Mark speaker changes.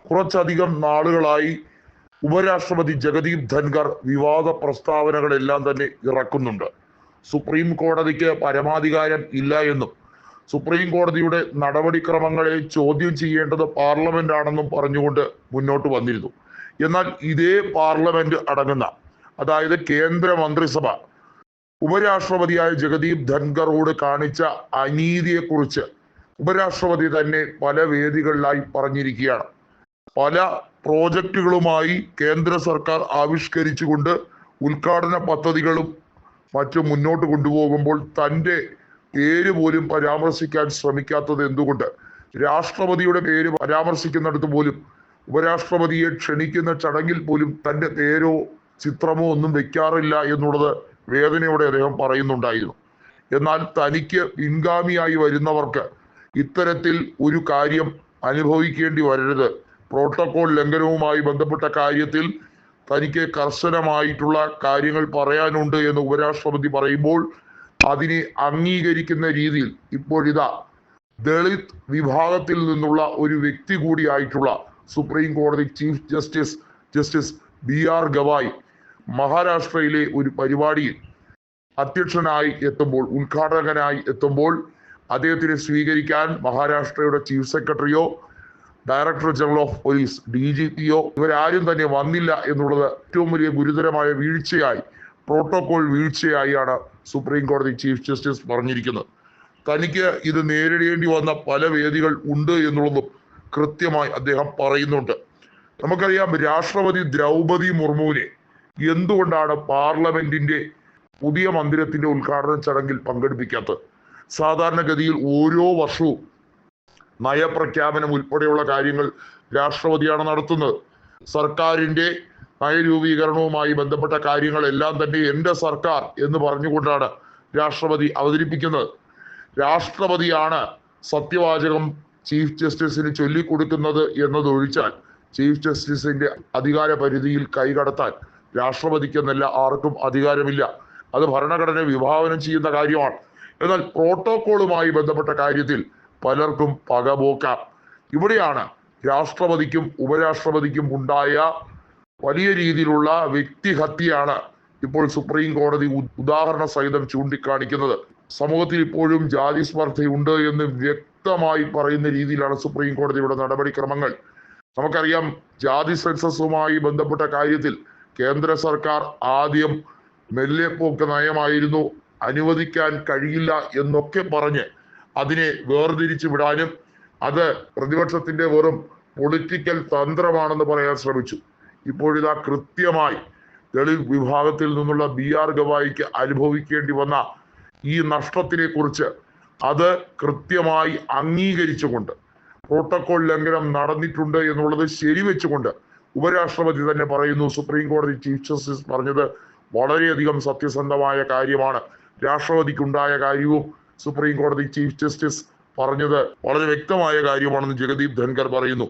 Speaker 1: കുറച്ചധികം നാളുകളായി ഉപരാഷ്ട്രപതി ജഗദീപ് ധൻഖർ വിവാദ പ്രസ്താവനകളെല്ലാം തന്നെ ഇറക്കുന്നുണ്ട്. സുപ്രീം കോടതിക്ക് പരമാധികാരം ഇല്ല എന്നും സുപ്രീം കോടതിയുടെ നടപടിക്രമങ്ങളെ ചോദ്യം ചെയ്യേണ്ടത് പാർലമെന്റ് ആണെന്നും പറഞ്ഞുകൊണ്ട് മുന്നോട്ട് വന്നിരുന്നു. എന്നാൽ ഇതേ പാർലമെന്റ് അടങ്ങുന്ന, അതായത് കേന്ദ്ര മന്ത്രിസഭ, ഉപരാഷ്ട്രപതിയായ ജഗദീപ് ധൻഖറോട് കാണിച്ച അനീതിയെക്കുറിച്ച് ഉപരാഷ്ട്രപതി തന്നെ പല വേദികളിലായി പറഞ്ഞിരിക്കുകയാണ്. പല പ്രോജക്റ്റുകളുമായി കേന്ദ്ര സർക്കാർ ആവിഷ്കരിച്ചുകൊണ്ട് ഉദ്ഘാടന പദ്ധതികളും മറ്റും മുന്നോട്ട് കൊണ്ടുപോകുമ്പോൾ തൻ്റെ പേര് പോലും പരാമർശിക്കാൻ ശ്രമിക്കാത്തത് എന്തുകൊണ്ട്? രാഷ്ട്രപതിയുടെ പേര് പരാമർശിക്കുന്നിടത്ത് പോലും, ഉപരാഷ്ട്രപതിയെ ക്ഷണിക്കുന്ന ചടങ്ങിൽ പോലും തൻ്റെ പേരോ ചിത്രമോ ഒന്നും വെക്കാറില്ല എന്നുള്ളത് വേദനയോടെ അദ്ദേഹം പറയുന്നുണ്ടായിരുന്നു. എന്നാൽ തനിക്ക് പിൻഗാമിയായി വരുന്നവർക്ക് ഇത്തരത്തിൽ ഒരു കാര്യം അനുഭവിക്കേണ്ടി വരരുത്, പ്രോട്ടോകോൾ ലംഘനവുമായി ബന്ധപ്പെട്ട കാര്യത്തിൽ തനിക്ക് കർശനമായിട്ടുള്ള കാര്യങ്ങൾ പറയാനുണ്ട് എന്ന് ഉപരാഷ്ട്രപതി പറയുമ്പോൾ അതിനെ അംഗീകരിക്കുന്ന രീതിയിൽ ഇപ്പോഴിതാ ദളിത് വിഭാഗത്തിൽ നിന്നുള്ള ഒരു വ്യക്തി കൂടിയായിട്ടുള്ള സുപ്രീം കോടതി ചീഫ് ജസ്റ്റിസ് BR ഗവായ് മഹാരാഷ്ട്രയിലെ ഒരു പരിപാടിയിൽ അധ്യക്ഷനായി എത്തുമ്പോൾ, ഉദ്ഘാടകനായി എത്തുമ്പോൾ അദ്ദേഹത്തിനെ സ്വീകരിക്കാൻ മഹാരാഷ്ട്രയുടെ ചീഫ് സെക്രട്ടറിയോ ഡയറക്ടർ ജനറൽ ഓഫ് പോലീസ് DGPയോ ഇവരാരും തന്നെ വന്നില്ല എന്നുള്ളത് ഏറ്റവും വലിയ ഗുരുതരമായ വീഴ്ചയായി, പ്രോട്ടോകോൾ വീഴ്ചയായാണ് സുപ്രീം കോടതി ചീഫ് ജസ്റ്റിസ് പറഞ്ഞിരിക്കുന്നത്. തനിക്ക് ഇത് നേരിടേണ്ടി വന്ന പല വേദികൾ ഉണ്ട് എന്നുള്ളതും കൃത്യമായി അദ്ദേഹം പറയുന്നുണ്ട്. നമുക്കറിയാം, രാഷ്ട്രപതി ദ്രൗപദി മുർമുവിനെ എന്തുകൊണ്ടാണ് പാർലമെന്റിന്റെ പുതിയ മന്ദിരത്തിന്റെ ഉദ്ഘാടന ചടങ്ങിൽ പങ്കെടുപ്പിക്കാത്തത്? സാധാരണഗതിയിൽ ഓരോ വർഷവും നയപ്രഖ്യാപനം ഉൾപ്പെടെയുള്ള കാര്യങ്ങൾ രാഷ്ട്രപതിയാണ് നടത്തുന്നത്. സർക്കാരിന്റെ നയരൂപീകരണവുമായി ബന്ധപ്പെട്ട കാര്യങ്ങളെല്ലാം തന്നെ എൻ്റെ സർക്കാർ എന്ന് പറഞ്ഞുകൊണ്ടാണ് രാഷ്ട്രപതി അവതരിപ്പിക്കുന്നത്. രാഷ്ട്രപതിയാണ് സത്യവാചകം ചീഫ് ജസ്റ്റിസിന് ചൊല്ലിക്കൊടുക്കുന്നത് എന്നതൊഴിച്ചാൽ ചീഫ് ജസ്റ്റിസിന്റെ അധികാര പരിധിയിൽ കൈകടത്താൻ രാഷ്ട്രപതിക്കെന്നല്ല ആർക്കും അധികാരമില്ല. അത് ഭരണഘടന വിഭാവനം ചെയ്യുന്ന കാര്യമാണ്. എന്നാൽ പ്രോട്ടോകോളുമായി ബന്ധപ്പെട്ട കാര്യത്തിൽ പലർക്കും പകപോക്കാം. ഇവിടെയാണ് രാഷ്ട്രപതിക്കും ഉപരാഷ്ട്രപതിക്കും ഉണ്ടായ വലിയ രീതിയിലുള്ള വ്യക്തിഹത്യയാണ് ഇപ്പോൾ സുപ്രീം കോടതി ഉദാഹരണ സഹിതം ചൂണ്ടിക്കാണിക്കുന്നത്. സമൂഹത്തിൽ ഇപ്പോഴും ജാതി സ്പർദ്ധയുണ്ട് എന്ന് വ്യക്തമായി പറയുന്ന രീതിയിലാണ് സുപ്രീം കോടതിയുടെ നടപടിക്രമങ്ങൾ. നമുക്കറിയാം, ജാതി സെൻസസുമായി ബന്ധപ്പെട്ട കാര്യത്തിൽ കേന്ദ്ര സർക്കാർ ആദ്യം മെല്ലെപ്പോക്ക് നയമായിരുന്നു, അനുവദിക്കാൻ കഴിയില്ല എന്നൊക്കെ പറഞ്ഞ് അതിനെ വേർതിരിച്ചു വിടാനും അത് പ്രതിപക്ഷത്തിന്റെ വെറും പൊളിറ്റിക്കൽ തന്ത്രമാണെന്ന് പറയാൻ ശ്രമിച്ചു. ഇപ്പോഴിതാ കൃത്യമായി ദളിത് വിഭാഗത്തിൽ നിന്നുള്ള BR ഗവായിക്ക് അനുഭവിക്കേണ്ടി വന്ന ഈ നഷ്ടത്തിനെ കുറിച്ച് അത് കൃത്യമായി അംഗീകരിച്ചുകൊണ്ട്, പ്രോട്ടോകോൾ ലംഘനം നടന്നിട്ടുണ്ട് എന്നുള്ളത് ശരിവെച്ചുകൊണ്ട് ഉപരാഷ്ട്രപതി തന്നെ പറയുന്നു, സുപ്രീം കോടതി ചീഫ് ജസ്റ്റിസ് പറഞ്ഞത് വളരെയധികം സത്യസന്ധമായ കാര്യമാണ്, രാഷ്ട്രപതിക്കുണ്ടായ കാര്യവും സുപ്രീം കോടതി ചീഫ് ജസ്റ്റിസ് പറഞ്ഞത് വളരെ വ്യക്തമായ കാര്യമാണെന്ന് ജഗദീപ് ധൻഖർ പറയുന്നു.